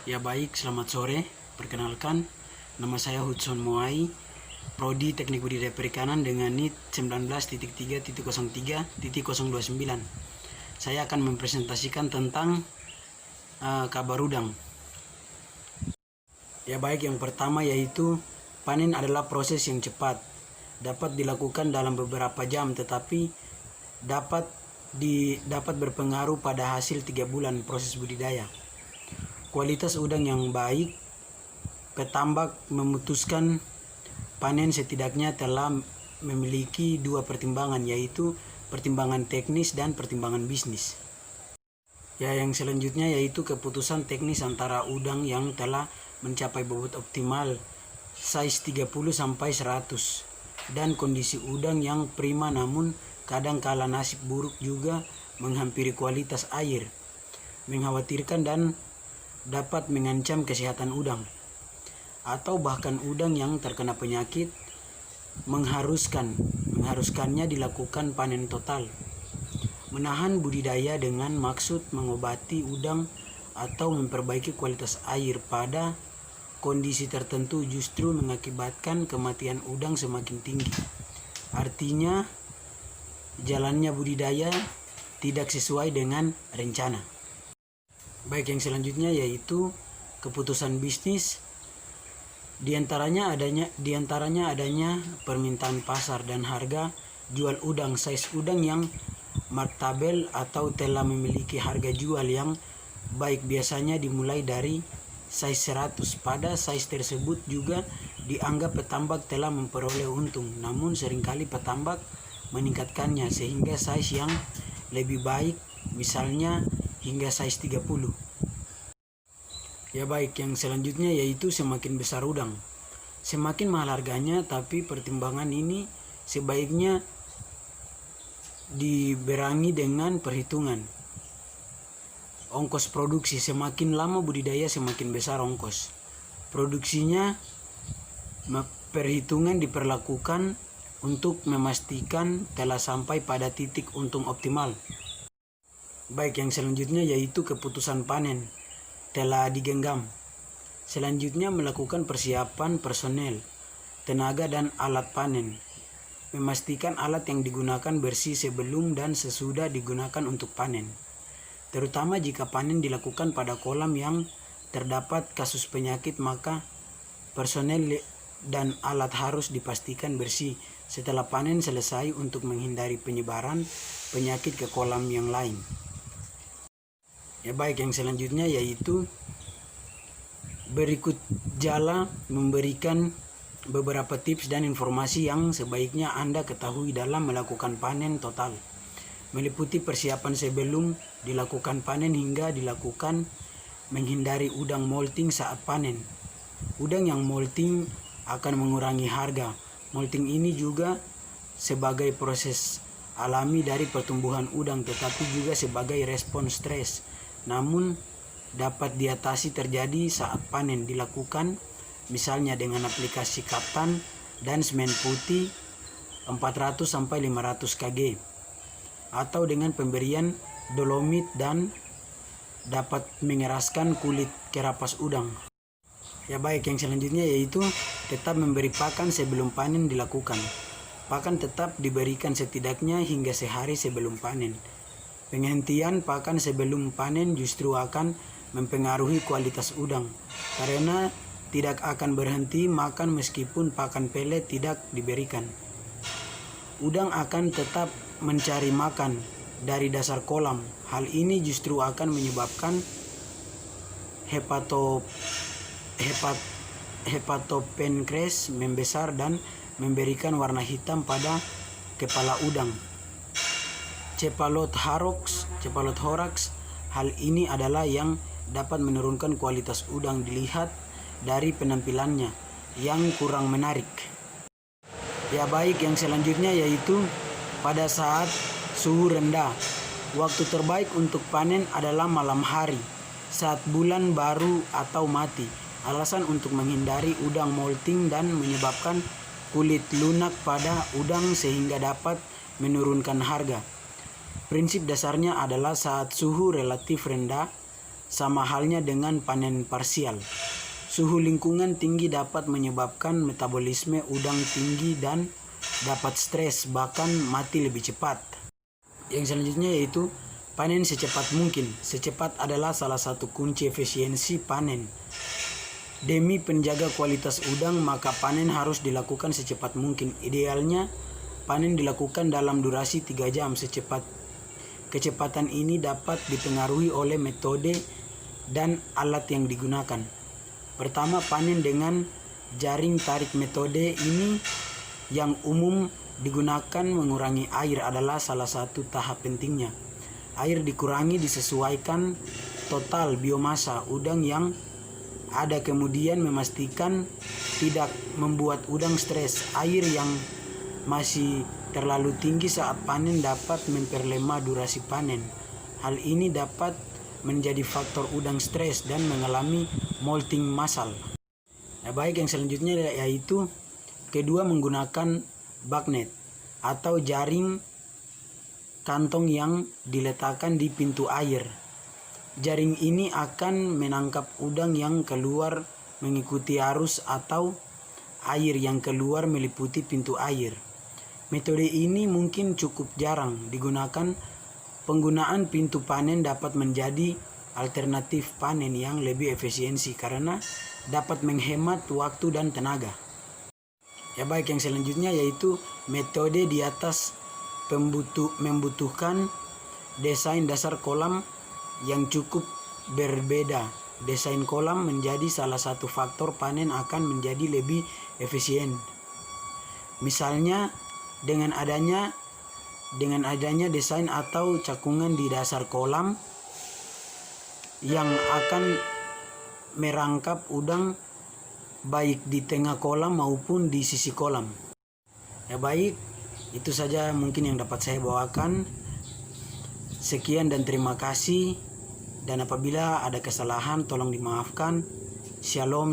Ya baik, selamat sore. Perkenalkan, nama saya Hudson Moai, Prodi Teknik Budidaya Perikanan dengan NIT 19.3.03.029. Saya akan mempresentasikan tentang kabar udang. Ya baik, yang pertama yaitu panen adalah proses yang cepat. Dapat dilakukan dalam beberapa jam, tetapi dapat berpengaruh pada hasil 3 bulan proses budidaya. Kualitas udang yang baik, petambak memutuskan panen setidaknya telah memiliki 2 pertimbangan, yaitu pertimbangan teknis dan pertimbangan bisnis. Ya, yang selanjutnya yaitu keputusan teknis antara udang yang telah mencapai bobot optimal size 30-100 dan kondisi udang yang prima, namun kadang kala nasib buruk juga menghampiri kualitas air, mengkhawatirkan dan dapat mengancam kesehatan udang, atau bahkan udang yang terkena penyakit mengharuskannya dilakukan panen total. Menahan budidaya dengan maksud mengobati udang atau memperbaiki kualitas air pada kondisi tertentu justru mengakibatkan kematian udang semakin tinggi. Artinya, jalannya budidaya tidak sesuai dengan rencana. Baik, yang selanjutnya yaitu keputusan bisnis. Di antaranya adanya permintaan pasar dan harga jual udang. Size udang yang martabel atau telah memiliki harga jual yang baik biasanya dimulai dari size 100. Pada size tersebut juga dianggap petambak telah memperoleh untung, namun seringkali petambak meningkatkannya sehingga size yang lebih baik, misalnya hingga size 30. Ya baik, yang selanjutnya yaitu semakin besar udang, semakin mahal harganya, tapi pertimbangan ini sebaiknya diberangi dengan perhitungan ongkos produksi. Semakin lama budidaya semakin besar ongkos produksinya. Perhitungan diperlakukan untuk memastikan telah sampai pada titik untung optimal. Baik, yang selanjutnya yaitu keputusan panen telah digenggam. Selanjutnya melakukan persiapan personel, tenaga dan alat panen. Memastikan alat yang digunakan bersih sebelum dan sesudah digunakan untuk panen. Terutama jika panen dilakukan pada kolam yang terdapat kasus penyakit, maka personel dan alat harus dipastikan bersih setelah panen selesai untuk menghindari penyebaran penyakit ke kolam yang lain. Ya baik, yang selanjutnya yaitu berikut jala memberikan beberapa tips dan informasi yang sebaiknya Anda ketahui dalam melakukan panen total, meliputi persiapan sebelum dilakukan panen hingga dilakukan menghindari udang molting saat panen. Udang yang molting akan mengurangi harga. Molting ini juga sebagai proses alami dari pertumbuhan udang, tetapi juga sebagai respon stres, namun dapat diatasi terjadi saat panen dilakukan, misalnya dengan aplikasi kaptan dan semen putih 400-500 kg, atau dengan pemberian dolomit dan dapat mengeraskan kulit kerapas udang. Ya baik, yang selanjutnya yaitu tetap memberi pakan sebelum panen dilakukan. Pakan tetap diberikan setidaknya hingga sehari sebelum panen. Penghentian pakan sebelum panen justru akan mempengaruhi kualitas udang, karena tidak akan berhenti makan meskipun pakan pelet tidak diberikan. Udang akan tetap mencari makan dari dasar kolam. Hal ini justru akan menyebabkan hepatopankreas membesar dan memberikan warna hitam pada kepala udang. Cephalothorax. Hal ini adalah yang dapat menurunkan kualitas udang dilihat dari penampilannya yang kurang menarik. Ya baik, yang selanjutnya yaitu pada saat suhu rendah. Waktu terbaik untuk panen adalah malam hari saat bulan baru atau mati. Alasan untuk menghindari udang molting dan menyebabkan kulit lunak pada udang sehingga dapat menurunkan harga. Prinsip dasarnya adalah saat suhu relatif rendah sama halnya dengan panen parsial. Suhu lingkungan tinggi dapat menyebabkan metabolisme udang tinggi dan dapat stres, bahkan mati lebih cepat. Yang selanjutnya yaitu panen secepat mungkin. Secepat adalah salah satu kunci efisiensi panen. Demi penjaga kualitas udang, maka panen harus dilakukan secepat mungkin. Idealnya, panen dilakukan dalam durasi 3 jam. Kecepatan ini dapat dipengaruhi oleh metode dan alat yang digunakan. Pertama, panen dengan jaring tarik. Metode ini yang umum digunakan mengurangi air adalah salah satu tahap pentingnya. Air dikurangi disesuaikan total biomasa udang yang ada, kemudian memastikan tidak membuat udang stres. Air yang masih terlalu tinggi saat panen dapat memperlemah durasi panen. Hal ini dapat menjadi faktor udang stres dan mengalami molting massal. Baik, yang selanjutnya yaitu kedua, menggunakan bagnet atau jaring kantong yang diletakkan di pintu air. Jaring ini akan menangkap udang yang keluar mengikuti arus atau air yang keluar meliputi pintu air. Metode ini mungkin cukup jarang digunakan. Penggunaan pintu panen dapat menjadi alternatif panen yang lebih efisiensi karena dapat menghemat waktu dan tenaga. Baik, yang selanjutnya yaitu metode di atas membutuhkan desain dasar kolam yang cukup berbeda. Desain kolam menjadi salah satu faktor panen akan menjadi lebih efisien. Misalnya dengan adanya desain atau cakungan di dasar kolam yang akan merangkap udang baik di tengah kolam maupun di sisi kolam. Baik, itu saja mungkin yang dapat saya bawakan. Sekian dan terima kasih, dan apabila ada kesalahan tolong dimaafkan. Shalom.